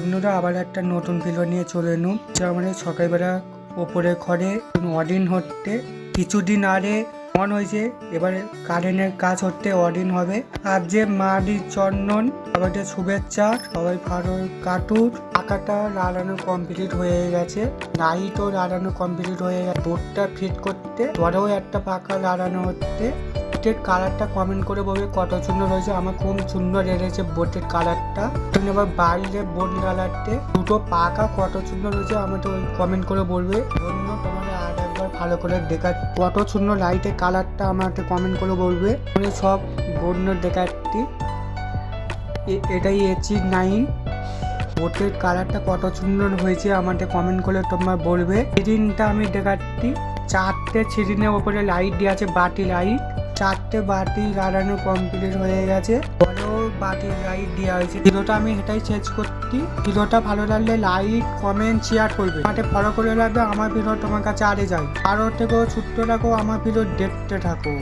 বন্ধুরা আবার একটা নতুন ভিডিও নিয়ে চলে এলুম। যা আমাদের সকালবেলা ওপরে ঘরে ওয়ার্ডিং হতে কিছুদিন আগে মন হয়েছে, এবারে কারেন্টের কাজ হতে ওয়ার্ডিং হবে। আর যে মাটি চন্দন সবাইকে শুভেচ্ছা, সবাই ভালো কাটুক। পাকাটা লাগানো কমপ্লিট হয়ে গেছে, লাইটও লাগানো কমপ্লিট হয়ে গেছে। বোর্ডটা ফিট করতে ধরেও একটা পাকা লাগানো হচ্ছে। বোটের কালারটা কমেন্ট করে বলবে কত সুন্দর হয়েছে। আমার খুব সুন্দর লেগেছে বোটের কালারটা। এবার বাইরে বোর্ড লাগাতে দুটো পাকা কত সুন্দর হয়েছে আমাকে ওই কমেন্ট করে বলবে। অন্য তোমাদের আর একবার ভালো করে দেখা কত সুন্দর লাইটের কালারটা আমাকে কমেন্ট করে বলবে। সব বন্য দেখাচ্ছি, এটাই H9 বোটের কালারটা কত সুন্দর হয়েছে আমাকে কমেন্ট করে তোমরা বলবে। সিরিনটা আমি দেখাচ্ছি, 4টে সিরিনের ওপরে লাইট দেওয়া আছে, বাটি লাইট। 4টে বাটি লাগানো কমপ্লিট হয়ে গেছে, বড় বাটি লাইট দেওয়া হয়েছে। ভিডিওটা আমি এটাই শেষ করছি। ভিডিওটা ভালো লাগলে লাইক কমেন্ট শেয়ার করবে, আমাকে ফলো করে রাখবে। আমার ভিডিও তোমার কাছে আরে যায়, আরও থেকেও ছুটতে থাকো, আমার ভিডিও দেখতে থাকো।